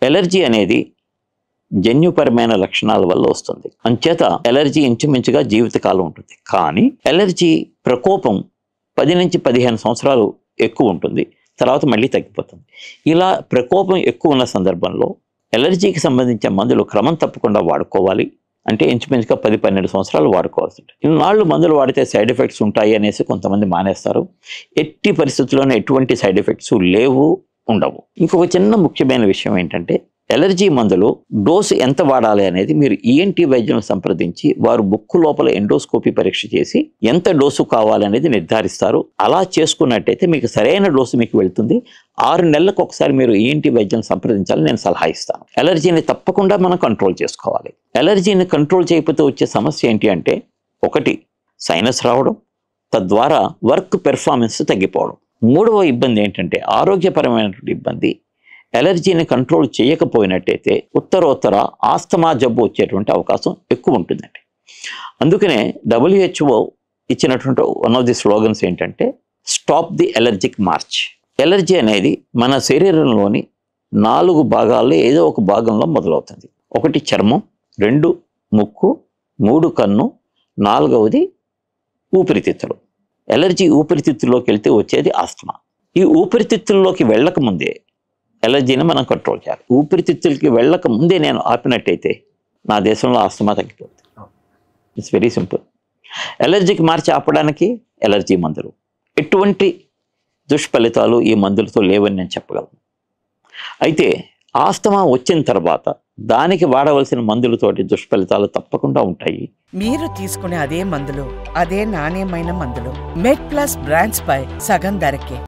Allergy అనేది జన్యుపరమైన లక్షణాల వల్ల వస్తుంది. అంచేత ఎలర్జీ ఇంచుమించుగా జీవితకాలం ఉంటుంది. కానీ ఎలర్జీ ప్రకోపం 10 నుంచి 15 సంవత్సరాలు ఎక్కువ ఉంటుంది, తర్వాత మళ్ళీ తగ్గిపోతుంది. ఇలా ప్రకోపం ఎక్కువ ఉన్న సందర్భంలో ఎలర్జీకి సంబంధించిన మందులు క్రమం తప్పకుండా వాడుకోవాలి. అంటే ఇంచుమించుగా 10-12 సంవత్సరాలు వాడుకోవాల్సి ఉంటుంది. ఇన్నాళ్ళు మందులు వాడితే సైడ్ ఎఫెక్ట్స్ ఉంటాయి అనేసి కొంతమంది మానేస్తారు. ఎట్టి పరిస్థితుల్లోనే ఎటువంటి సైడ్ ఎఫెక్ట్స్ లేవు, ఉండవు. ఇంకొక చిన్న ముఖ్యమైన విషయం ఏంటంటే ఎలర్జీ మందులు డోసు ఎంత వాడాలి అనేది మీరు ఈఎన్టీ వైద్యులను సంప్రదించి వారు ముక్కు లోపల ఎండోస్కోపీ పరీక్ష చేసి ఎంత డోసు కావాలనేది నిర్ధారిస్తారు. అలా చేసుకున్నట్టయితే మీకు సరైన డోసు మీకు వెళ్తుంది. 6 నెలలకు ఒకసారి మీరు ఈఎన్టీ వైద్యులను సంప్రదించాలని నేను సలహా ఇస్తాను. ఎలర్జీని తప్పకుండా మనం కంట్రోల్ చేసుకోవాలి. ఎలర్జీని కంట్రోల్ చేయకపోతే వచ్చే సమస్య ఏంటి అంటే, ఒకటి సైనస్ రావడం, తద్వారా వర్క్ పెర్ఫార్మెన్స్ తగ్గిపోవడం. మూడవ ఇబ్బంది ఏంటంటే ఆరోగ్యపరమైనటువంటి ఇబ్బంది. ఎలర్జీని కంట్రోల్ చేయకపోయినట్టయితే ఉత్తరోత్తర ఆస్తమా జబ్బు వచ్చేటువంటి అవకాశం ఎక్కువ ఉంటుందండి. అందుకనే WHO ఇచ్చినటువంటి వన్ ఆఫ్ ది స్లోగన్స్ ఏంటంటే stop the allergic March. Allergy అనేది మన శరీరంలోని 4 భాగాల్లో ఏదో ఒక భాగంలో మొదలవుతుంది. 1 చర్మం, 2 ముక్కు, 3 కన్ను, 4వది ఊపిరితిత్తులు. ఎలర్జీ ఊపిరితిత్తుల్లోకి వెళ్తే వచ్చేది ఆస్తమా. ఈ ఊపిరితిత్తుల్లోకి వెళ్ళకముందే ఎలర్జీని మనం కంట్రోల్ చేయాలి. ఊపిరితిత్తులకి వెళ్ళక ముందే నేను ఆపినట్టయితే నా దేశంలో ఆస్తమా తగ్గిపోతుంది. It's very simple. ఎలర్జీకి మార్చి ఆపడానికి ఎలర్జీ మందులు. ఎటువంటి దుష్ఫలితాలు ఈ మందులతో లేవని నేను చెప్పగలను. అయితే ఆస్తమా వచ్చిన తర్వాత దానికి వాడవలసిన మందులతోటి దుష్ఫలితాలు తప్పకుండా ఉంటాయి. మీరు తీసుకునే అదే మందులు, అదే నాణ్యమైన మందులు మెడ్ ప్లస్ బ్రాండ్స్ పై సగం ధరకే.